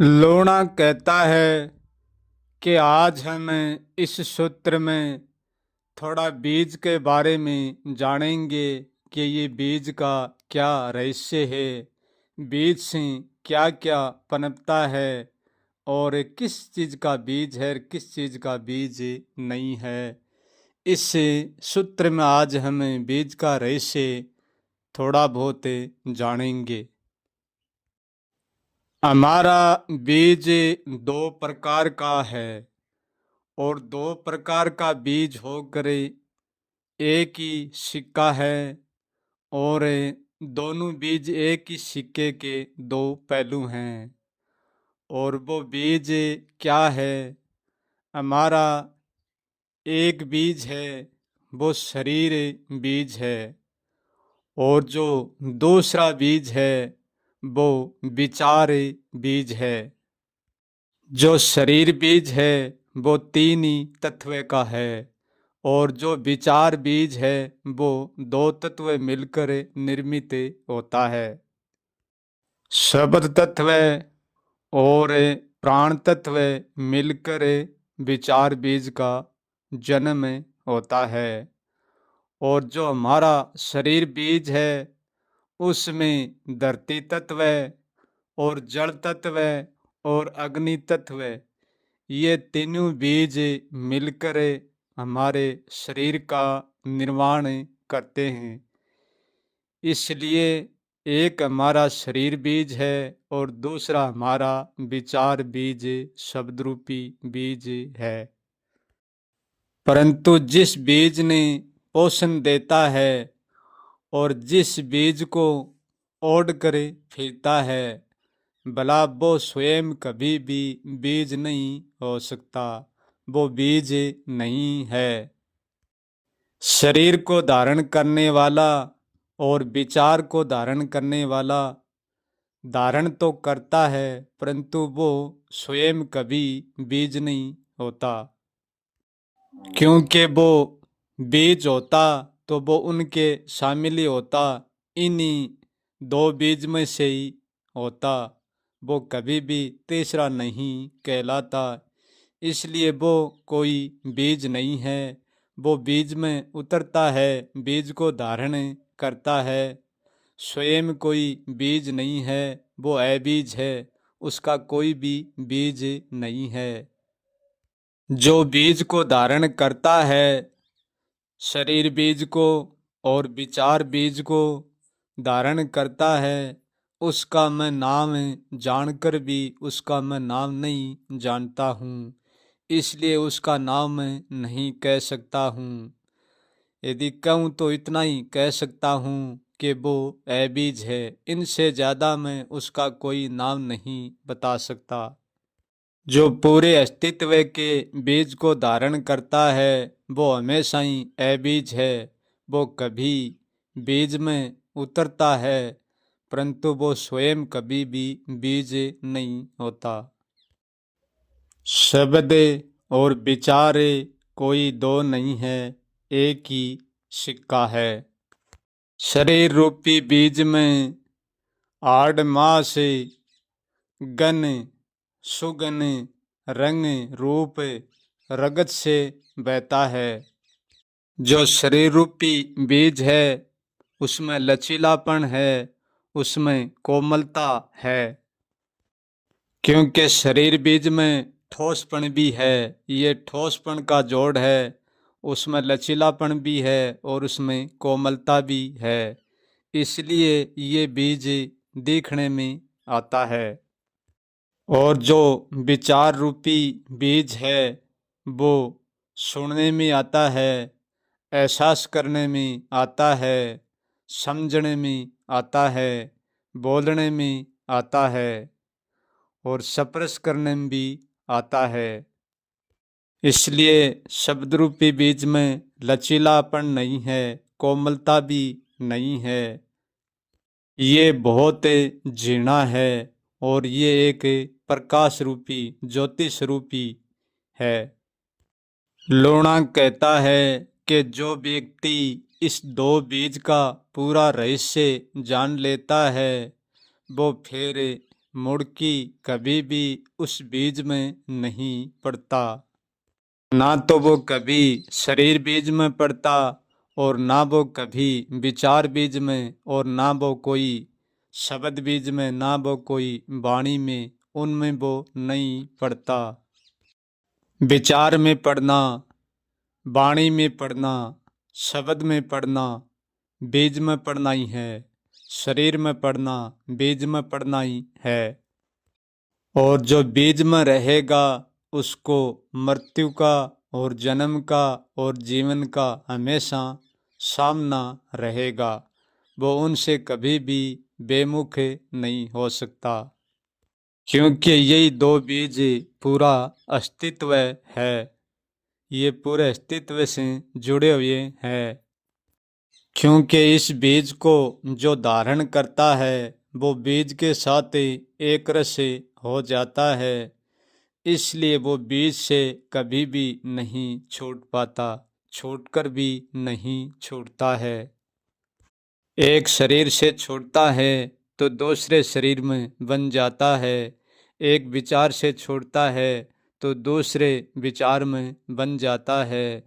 लोना कहता है कि आज हम इस सूत्र में थोड़ा बीज के बारे में जानेंगे कि ये बीज का क्या रहस्य है, बीज से क्या क्या पनपता है और किस चीज़ का बीज है और किस चीज़ का बीज नहीं है। इस सूत्र में आज हम बीज का रहस्य थोड़ा बहुत जानेंगे। हमारा बीज दो प्रकार का है और दो प्रकार का बीज होकर एक ही सिक्का है और दोनों बीज एक ही सिक्के के दो पहलू हैं। और वो बीज क्या है? हमारा एक बीज है वो शरीर बीज है और जो दूसरा बीज है वो विचार बीज है। जो शरीर बीज है वो तीन ही तत्व का है और जो विचार बीज है वो दो तत्व मिलकर निर्मित होता है। शब्द तत्व और प्राण तत्व मिलकर विचार बीज का जन्म होता है। और जो हमारा शरीर बीज है उसमें धरती तत्व और जल तत्व और अग्नि तत्व, ये तीनों बीज मिलकर हमारे शरीर का निर्माण करते हैं। इसलिए एक हमारा शरीर बीज है और दूसरा हमारा विचार बीज, शब्द रूपी बीज है। परंतु जिस बीज ने पोषण देता है और जिस बीज को ओढ़ कर फिरता है, भला वो स्वयं कभी भी बीज नहीं हो सकता, वो बीज नहीं है। शरीर को धारण करने वाला और विचार को धारण करने वाला धारण तो करता है परंतु वो स्वयं कभी बीज नहीं होता, क्योंकि वो बीज होता तो वो उनके शामिल ही होता, इन्हीं दो बीज में से ही होता, वो कभी भी तीसरा नहीं कहलाता। इसलिए वो कोई बीज नहीं है, वो बीज में उतरता है, बीज को धारण करता है। स्वयं कोई बीज नहीं है, वो अबीज है, उसका कोई भी बीज नहीं है। जो बीज को धारण करता है, शरीर बीज को और विचार बीज को धारण करता है, उसका मैं नाम जानकर भी उसका मैं नाम नहीं जानता हूँ, इसलिए उसका नाम मैं नहीं कह सकता हूँ। यदि कहूँ तो इतना ही कह सकता हूँ कि वो अबीज है, इनसे ज़्यादा मैं उसका कोई नाम नहीं बता सकता। जो पूरे अस्तित्व के बीज को धारण करता है वो हमेशा ही अबीज है, वो कभी बीज में उतरता है परंतु वो स्वयं कभी भी बीज नहीं होता। शब्द और विचार कोई दो नहीं है, एक ही सिक्का है। शरीर रूपी बीज में आड़ मास गन सुगन रंग रूप रगत से बहता है। जो शरीर रूपी बीज है उसमें लचीलापन है, उसमें कोमलता है, क्योंकि शरीर बीज में ठोसपन भी है, ये ठोसपन का जोड़ है, उसमें लचीलापन भी है और उसमें कोमलता भी है, इसलिए ये बीज दिखने में आता है। और जो विचार रूपी बीज है वो सुनने में आता है, एहसास करने में आता है, समझने में आता है, बोलने में आता है और स्पर्श करने में भी आता है। इसलिए शब्द रूपी बीज में लचीलापन नहीं है, कोमलता भी नहीं है, ये बहुत जीर्णा है और ये एक प्रकाश रूपी ज्योतिष रूपी है। लोणा कहता है कि जो व्यक्ति इस दो बीज का पूरा रहस्य जान लेता है वो फिर मुड़की कभी भी उस बीज में नहीं पड़ता। ना तो वो कभी शरीर बीज में पड़ता और ना वो कभी विचार बीज में और ना वो कोई शब्द बीज में ना वो कोई वाणी में, उनमें वो नहीं पड़ता। विचार में पढ़ना, वाणी में पढ़ना, शब्द में पढ़ना, बीज में पढ़ना ही है। शरीर में पढ़ना, बीज में पढ़ना ही है। और जो बीज में रहेगा उसको मृत्यु का और जन्म का और जीवन का हमेशा सामना रहेगा। वो उनसे कभी भी बेमुख नहीं हो सकता, क्योंकि यही दो बीज पूरा अस्तित्व है। ये पूरे अस्तित्व से जुड़े हुए हैं, क्योंकि इस बीज को जो धारण करता है वो बीज के साथ एक रस हो जाता है। इसलिए वो बीज से कभी भी नहीं छूट पाता, छूटकर भी नहीं छूटता है। एक शरीर से छूटता है तो दूसरे शरीर में बन जाता है। एक विचार से छूटता है तो दूसरे विचार में बन जाता है।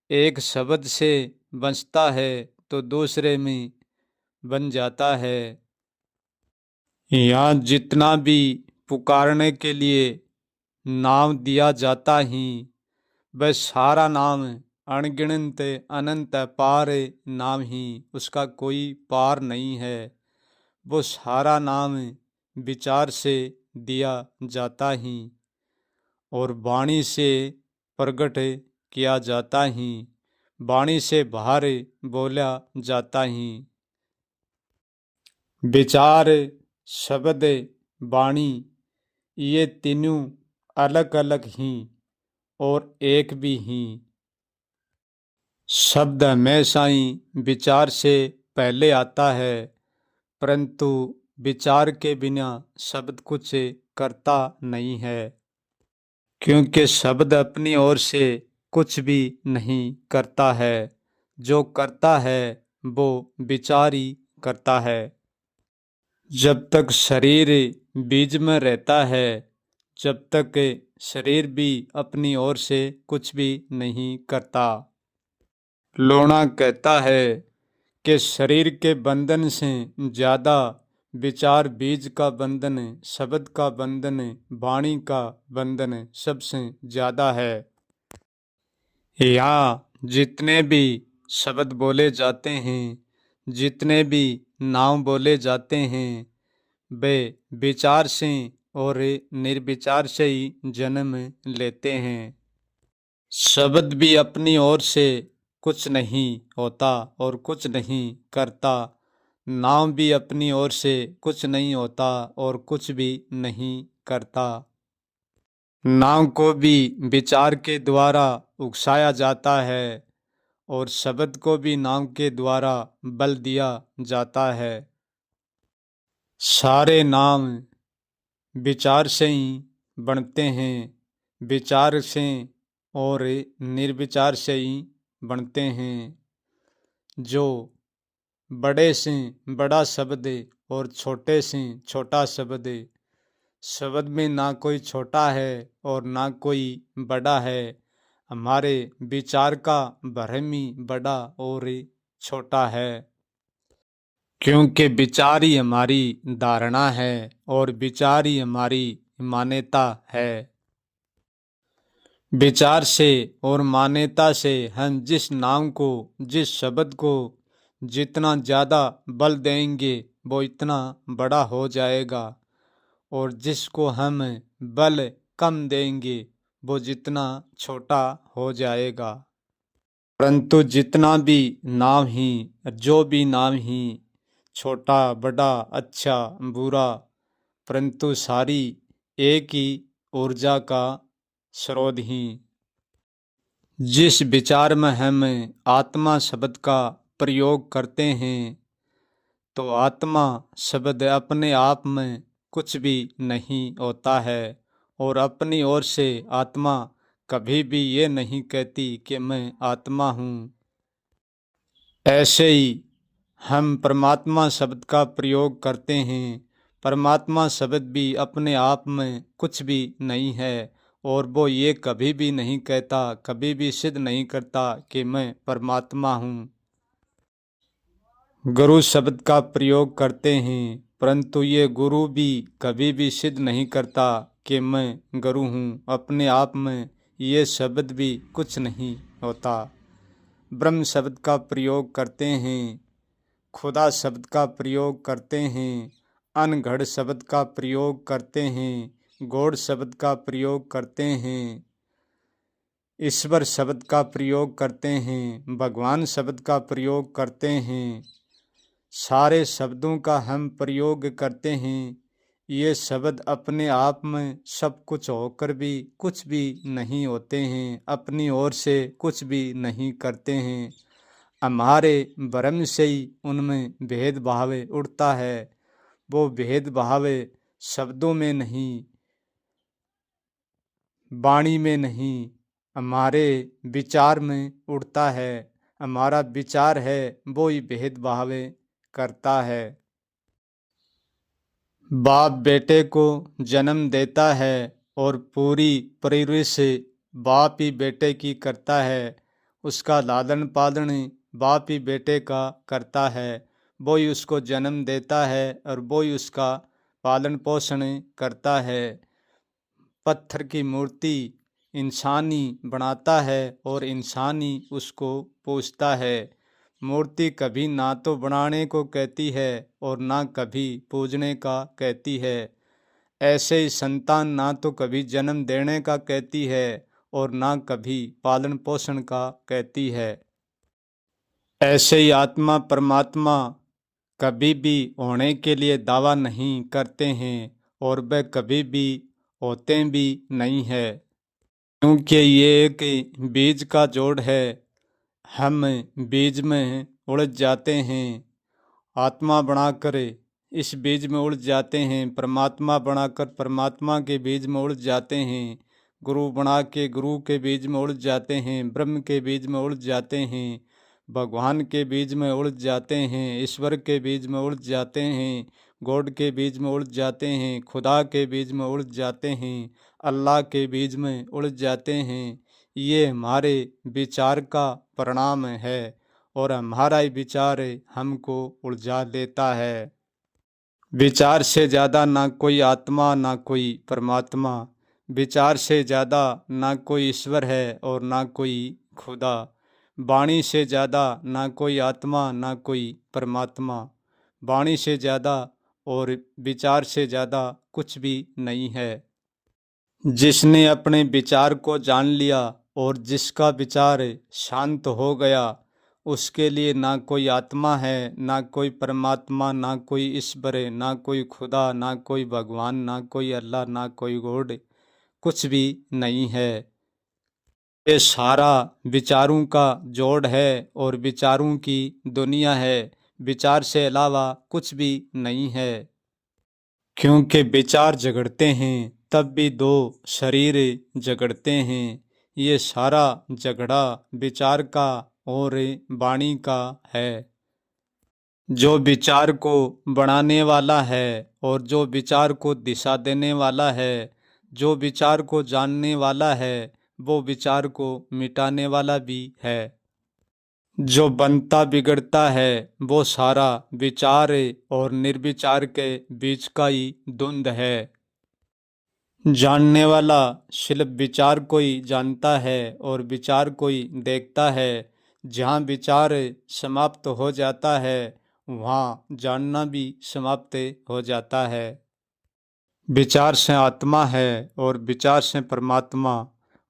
एक शब्द से बचता है तो दूसरे में बन जाता है। यहाँ जितना भी पुकारने के लिए नाम दिया जाता ही, वह सारा नाम अनगिनत अनंत पार नाम ही, उसका कोई पार नहीं है। वो सारा नाम विचार से दिया जाता ही और वाणी से प्रकट किया जाता ही, वाणी से बाहर बोला जाता ही। विचार, शब्द, वाणी, ये तीनों अलग अलग ही और एक भी ही। शब्द हमेशा ही विचार से पहले आता है, परंतु विचार के बिना शब्द कुछ करता नहीं है, क्योंकि शब्द अपनी ओर से कुछ भी नहीं करता है। जो करता है वो विचार ही करता है। जब तक शरीर बीज में रहता है, जब तक शरीर भी अपनी ओर से कुछ भी नहीं करता। लोना कहता है कि शरीर के बंधन से ज़्यादा विचार बीज का बंधन, शब्द का बंधन, वाणी का बंधन सबसे ज़्यादा है। यहाँ जितने भी शब्द बोले जाते हैं, जितने भी नाम बोले जाते हैं, वे विचार से और निर्विचार से ही जन्म लेते हैं। शब्द भी अपनी ओर से कुछ नहीं होता और कुछ नहीं करता। नाम भी अपनी ओर से कुछ नहीं होता और कुछ भी नहीं करता। नाम को भी विचार के द्वारा उकसाया जाता है और शब्द को भी नाम के द्वारा बल दिया जाता है। सारे नाम विचार से ही बनते हैं, विचार से और निर्विचार से ही बनते हैं। जो बड़े से बड़ा शब्द और छोटे से छोटा शब्द, शब्द में ना कोई छोटा है और ना कोई बड़ा है। हमारे विचार का भ्रम ही बड़ा और छोटा है, क्योंकि विचार ही हमारी धारणा है और विचार ही हमारी मान्यता है। विचार से और मान्यता से हम जिस नाम को, जिस शब्द को जितना ज़्यादा बल देंगे वो इतना बड़ा हो जाएगा, और जिसको हम बल कम देंगे वो जितना छोटा हो जाएगा। परंतु जितना भी नाम ही, जो भी नाम ही, छोटा बड़ा अच्छा बुरा, परंतु सारी एक ही ऊर्जा का स्रोत ही। जिस विचार में हम आत्मा शब्द का प्रयोग करते हैं, तो आत्मा शब्द अपने आप में कुछ भी नहीं होता है और अपनी ओर से आत्मा कभी भी ये नहीं कहती कि मैं आत्मा हूँ। ऐसे ही हम परमात्मा शब्द का प्रयोग करते हैं, परमात्मा शब्द भी अपने आप में कुछ भी नहीं है और वो ये कभी भी नहीं कहता, कभी भी सिद्ध नहीं करता कि मैं परमात्मा हूँ। गुरु शब्द का प्रयोग करते हैं परंतु ये गुरु भी कभी भी सिद्ध नहीं करता कि मैं गुरु हूँ। अपने आप में ये शब्द भी कुछ नहीं होता। ब्रह्म शब्द का प्रयोग करते हैं, खुदा शब्द का प्रयोग करते हैं, अनघड़ शब्द का प्रयोग करते हैं, गॉड शब्द का प्रयोग करते हैं, ईश्वर शब्द का प्रयोग करते हैं, भगवान शब्द का प्रयोग करते हैं। सारे शब्दों का हम प्रयोग करते हैं। ये शब्द अपने आप में सब कुछ होकर भी कुछ भी नहीं होते हैं, अपनी ओर से कुछ भी नहीं करते हैं। हमारे भ्रम से ही उनमें भेदभाव उठता है। वो भेदभाव शब्दों में नहीं, वाणी में नहीं, हमारे विचार में उठता है। हमारा विचार है वो ही भेदभाव करता है। बाप बेटे को जन्म देता है और पूरी परवरिश बाप ही बेटे की करता है। उसका लालन पालन बाप ही बेटे का करता है। वो ही उसको जन्म देता है और वो ही उसका पालन पोषण करता है। पत्थर की मूर्ति इंसानी बनाता है और इंसानी उसको पूजता है। मूर्ति कभी ना तो बनाने को कहती है और ना कभी पूजने का कहती है। ऐसे ही संतान ना तो कभी जन्म देने का कहती है और ना कभी पालन पोषण का कहती है। ऐसे ही आत्मा परमात्मा कभी भी होने के लिए दावा नहीं करते हैं और वे कभी भी होते भी नहीं है, क्योंकि ये एक बीज का जोड़ है। हम बीज में उलझ जाते हैं, आत्मा बनाकर इस बीज में उलझ जाते हैं, परमात्मा बनाकर परमात्मा के बीज में उलझ जाते हैं, गुरु बना के गुरु के बीज में उलझ जाते हैं, ब्रह्म के बीज में उलझ जाते हैं, भगवान के बीज में उलझ जाते हैं, ईश्वर के बीज में उलझ जाते हैं, गॉड के बीज में उलझ जाते हैं, खुदा के बीज में उलझ जाते हैं, अल्लाह के बीज में उलझ जाते हैं। ये हमारे विचार का परिणाम है और हमारा ही विचार हमको उलझा देता है। विचार से ज़्यादा ना कोई आत्मा ना कोई परमात्मा, विचार से ज़्यादा ना कोई ईश्वर है और ना कोई खुदा, वाणी से ज़्यादा ना कोई आत्मा ना कोई परमात्मा, वाणी से ज़्यादा और विचार से ज़्यादा कुछ भी नहीं है। जिसने अपने विचार को जान लिया और जिसका विचार शांत हो गया, उसके लिए ना कोई आत्मा है, ना कोई परमात्मा, ना कोई ईश्वर, ना कोई खुदा, ना कोई भगवान, ना कोई अल्लाह, ना कोई गॉड, कुछ भी नहीं है। ये सारा विचारों का जोड़ है और विचारों की दुनिया है। विचार से अलावा कुछ भी नहीं है, क्योंकि विचार झगड़ते हैं तब भी दो शरीर झगड़ते हैं। ये सारा झगड़ा विचार का और वाणी का है। जो विचार को बनाने वाला है और जो विचार को दिशा देने वाला है, जो विचार को जानने वाला है, वो विचार को मिटाने वाला भी है। जो बनता बिगड़ता है वो सारा विचार और निर्विचार के बीच का ही द्वंद है। जानने वाला सिर्फ विचार को ही जानता है और विचार को ही देखता है। जहाँ विचार समाप्त हो जाता है वहाँ जानना भी समाप्त हो जाता है। विचार से आत्मा है और विचार से परमात्मा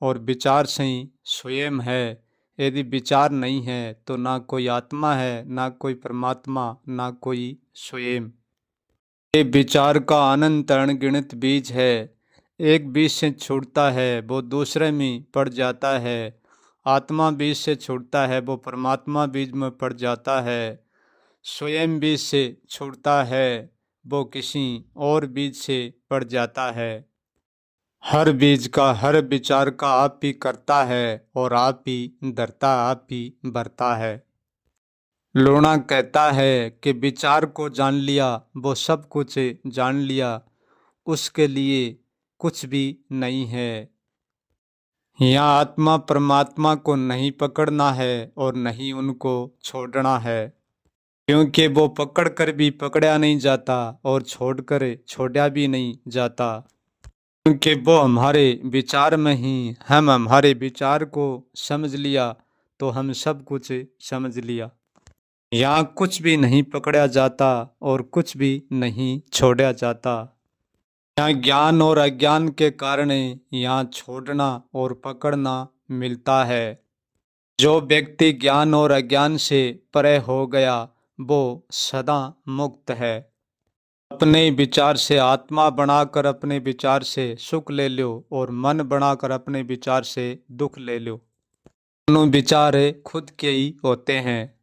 और विचार से ही स्वयं है। यदि विचार नहीं है तो ना कोई आत्मा है, ना कोई परमात्मा, ना कोई स्वयं। ये विचार का अनंत अनगिनत बीज है। एक बीज से छूटता है वो दूसरे में पड़ जाता है। आत्मा बीज से छूटता है वो परमात्मा बीज में पड़ जाता है। स्वयं बीज से छूटता है वो किसी और बीज से पड़ जाता है। हर बीज का हर विचार का आप ही करता है और आप ही धरता, आप ही भरता है। लूणा कहता है कि विचार को जान लिया वो सब कुछ जान लिया, उसके लिए कुछ भी नहीं है। यहाँ आत्मा परमात्मा को नहीं पकड़ना है और नहीं उनको छोड़ना है, क्योंकि वो पकड़ कर भी पकड़ा नहीं जाता और छोड़कर छोड़ा भी नहीं जाता, क्योंकि वो हमारे विचार में ही। हम हमारे विचार को समझ लिया तो हम सब कुछ समझ लिया। यहाँ कुछ भी नहीं पकड़ा जाता और कुछ भी नहीं छोड़ा जाता। यहाँ ज्ञान और अज्ञान के कारण यहाँ छोड़ना और पकड़ना मिलता है। जो व्यक्ति ज्ञान और अज्ञान से परे हो गया वो सदा मुक्त है। अपने विचार से आत्मा बनाकर अपने विचार से सुख ले लो और मन बनाकर अपने विचार से दुख ले लो। दोनों विचार खुद के ही होते हैं।